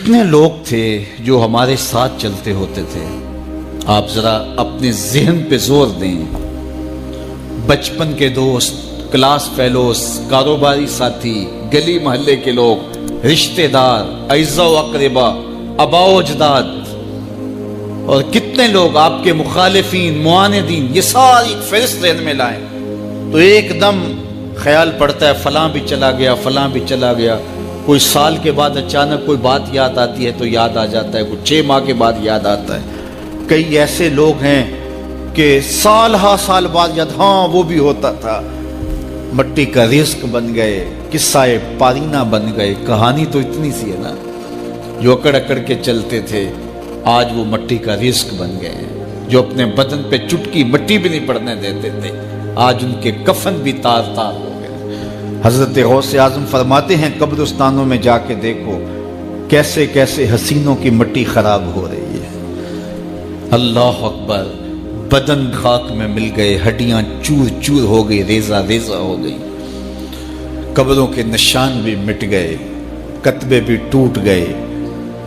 کتنے لوگ تھے جو ہمارے ساتھ چلتے ہوتے تھے. آپ ذرا اپنے ذہن پہ زور دیں. بچپن کے دوست، کلاس فیلوز، کاروباری ساتھی، گلی محلے کے لوگ، رشتہ دار، اعزاء و اقربا، آباء و اجداد، اور کتنے لوگ آپ کے مخالفین، معاندین، یہ ساری فہرست ذہن میں لائیں تو ایک دم خیال پڑتا ہے فلاں بھی چلا گیا، فلاں بھی چلا گیا. کوئی سال کے بعد اچانک کوئی بات یاد آتی ہے تو یاد آ جاتا ہے، کوئی 6 ماہ کے بعد یاد آتا ہے. کئی ایسے لوگ ہیں کہ سال ہا سال بعد یاد، ہاں وہ بھی ہوتا تھا. مٹی کا رزق بن گئے، قصہ پارینہ بن گئے. کہانی تو اتنی سی ہے نا، جو اکڑ اکڑ کے چلتے تھے آج وہ مٹی کا رزق بن گئے ہیں. جو اپنے بدن پہ چٹکی مٹی بھی نہیں پڑنے دیتے تھے آج ان کے کفن بھی تار تار ہو گئے. حضرت غوث اعظم فرماتے ہیں قبرستانوں میں جا کے دیکھو کیسے کیسے حسینوں کی مٹی خراب ہو رہی ہے. اللہ اکبر. بدن خاک میں مل گئے، ہڈیاں چور چور ہو گئی، ریزہ ریزہ ہو گئی. قبروں کے نشان بھی مٹ گئے، کتبے بھی ٹوٹ گئے.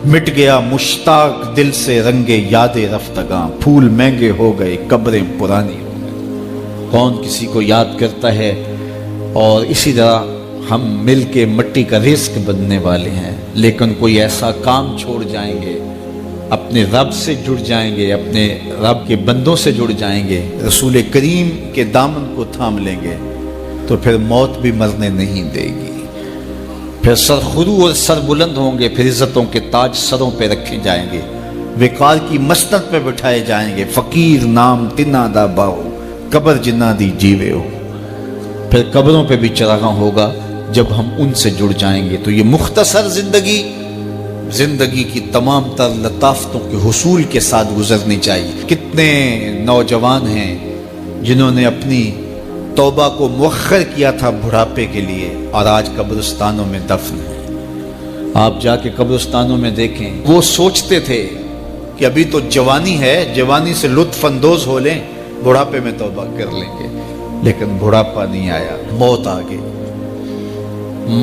مٹ گیا مشتاق دل سے رنگے یاد رفتگاں. پھول مہنگے ہو گئے، قبریں پرانی ہو گئی. کون کسی کو یاد کرتا ہے؟ اور اسی طرح ہم مل کے مٹی کا رزق بننے والے ہیں، لیکن کوئی ایسا کام چھوڑ جائیں گے، اپنے رب سے جڑ جائیں گے، اپنے رب کے بندوں سے جڑ جائیں گے، رسول کریم کے دامن کو تھام لیں گے تو پھر موت بھی مرنے نہیں دے گی. پھر سرخرو اور سر بلند ہوں گے، پھر عزتوں کے تاج سروں پہ رکھے جائیں گے، وقار کی مسند پہ بٹھائے جائیں گے. فقیر نام تنا دا باؤ، قبر جنا دی جیوے ہو. پھر قبروں پہ بھی چراغاں ہوگا جب ہم ان سے جڑ جائیں گے. تو یہ مختصر زندگی کی تمام تر لطافتوں کے حصول کے ساتھ گزرنی چاہیے. کتنے نوجوان ہیں جنہوں نے اپنی توبہ کو مؤخر کیا تھا بڑھاپے کے لیے اور آج قبرستانوں میں دفن ہیں. آپ جا کے قبرستانوں میں دیکھیں، وہ سوچتے تھے کہ ابھی تو جوانی ہے، جوانی سے لطف اندوز ہو لیں، بڑھاپے میں توبہ کر لیں گے. لیکن بڑھاپا نہیں آیا، موت آ گئی.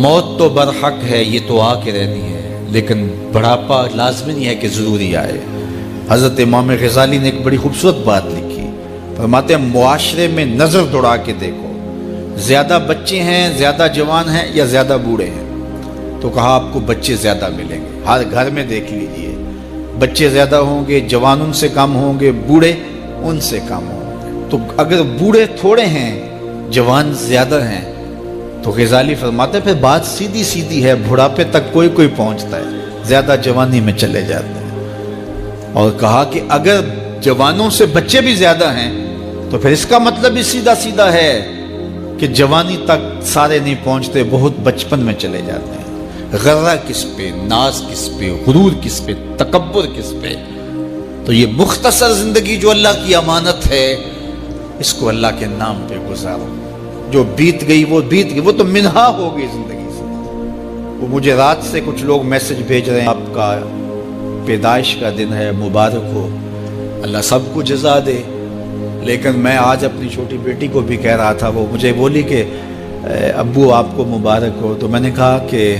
موت تو برحق ہے، یہ تو آ کے رہنی ہے، لیکن بڑھاپا لازمی نہیں ہے کہ ضروری آئے. حضرت امام غزالی نے ایک بڑی خوبصورت بات لکھی. فرماتے ہیں معاشرے میں نظر دوڑا کے دیکھو، زیادہ بچے ہیں، زیادہ جوان ہیں یا زیادہ بوڑھے ہیں؟ تو کہا آپ کو بچے زیادہ ملیں گے. ہر گھر میں دیکھ لیجئے، بچے زیادہ ہوں گے، جوان ان سے کم ہوں گے، بوڑھے ان سے کم ہوں گے. تو اگر بوڑھے تھوڑے ہیں، جوان زیادہ ہیں، تو غزالی فرماتے ہیں پھر بات سیدھی سیدھی ہے، بڑھاپے تک کوئی کوئی پہنچتا ہے، زیادہ جوانی میں چلے جاتے ہیں. اور کہا کہ اگر جوانوں سے بچے بھی زیادہ ہیں تو پھر اس کا مطلب ہی سیدھا سیدھا ہے کہ جوانی تک سارے نہیں پہنچتے، بہت بچپن میں چلے جاتے ہیں. غرہ کس پہ، ناز کس پہ، غرور کس پہ، تکبر کس پہ؟ تو یہ مختصر زندگی جو اللہ کی امانت ہے، اس کو اللہ کے نام پہ گزارو. جو بیت گئی وہ بیت گئی، وہ تو منہا ہو گئی زندگی سے. وہ مجھے رات سے کچھ لوگ میسج بھیج رہے ہیں، آپ کا پیدائش کا دن ہے، مبارک ہو، اللہ سب کو جزا دے. لیکن میں آج اپنی چھوٹی بیٹی کو بھی کہہ رہا تھا، وہ مجھے بولی کہ ابو آپ کو مبارک ہو. تو میں نے کہا کہ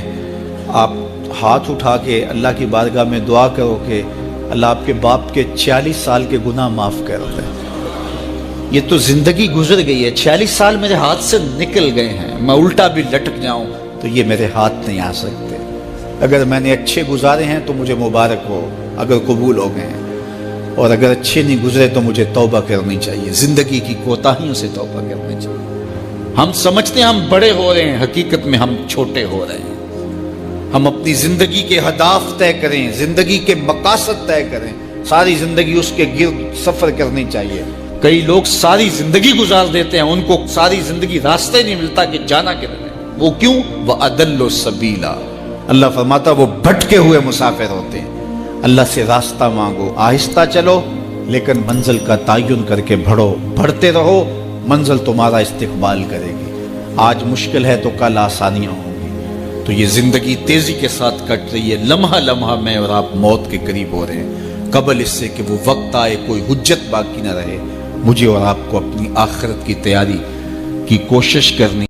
آپ ہاتھ اٹھا کے اللہ کی بارگاہ میں دعا کرو کہ اللہ آپ کے باپ کے 46 سال کے گناہ معاف کر دے. یہ تو زندگی گزر گئی ہے، 46 سال میرے ہاتھ سے نکل گئے ہیں. میں الٹا بھی لٹک جاؤں تو یہ میرے ہاتھ نہیں آ سکتے. اگر میں نے اچھے گزارے ہیں تو مجھے مبارک ہو اگر قبول ہو گئے ہیں، اور اگر اچھے نہیں گزرے تو مجھے توبہ کرنی چاہیے. زندگی کی کوتاہیوں سے توبہ کرنی چاہیے. ہم سمجھتے ہیں ہم بڑے ہو رہے ہیں، حقیقت میں ہم چھوٹے ہو رہے ہیں. ہم اپنی زندگی کے اہداف طے کریں، زندگی کے مقاصد طے کریں. ساری زندگی اس کے گرد سفر کرنی چاہیے. کئی لوگ ساری زندگی گزار دیتے ہیں، ان کو ساری زندگی راستہ نہیں ملتا کہ جانا کدھر ہے. وہ کیوں؟ وَأَضَلُّ السَّبِيلَ. اللہ فرماتا وہ بھٹکے ہوئے مسافر ہوتے ہیں. اللہ سے راستہ مانگو، آہستہ چلو لیکن منزل کا تعین کر کے بڑھو. بڑھتے رہو، منزل تمہارا استقبال کرے گی. آج مشکل ہے تو کل آسانیاں ہوں گی. تو یہ زندگی تیزی کے ساتھ کٹ رہی ہے. لمحہ لمحہ میں اور آپ موت کے قریب ہو رہے ہیں. قبل اس سے کہ وہ وقت آئے کوئی حجت باقی نہ رہے، مجھے اور آپ کو اپنی آخرت کی تیاری کی کوشش کرنی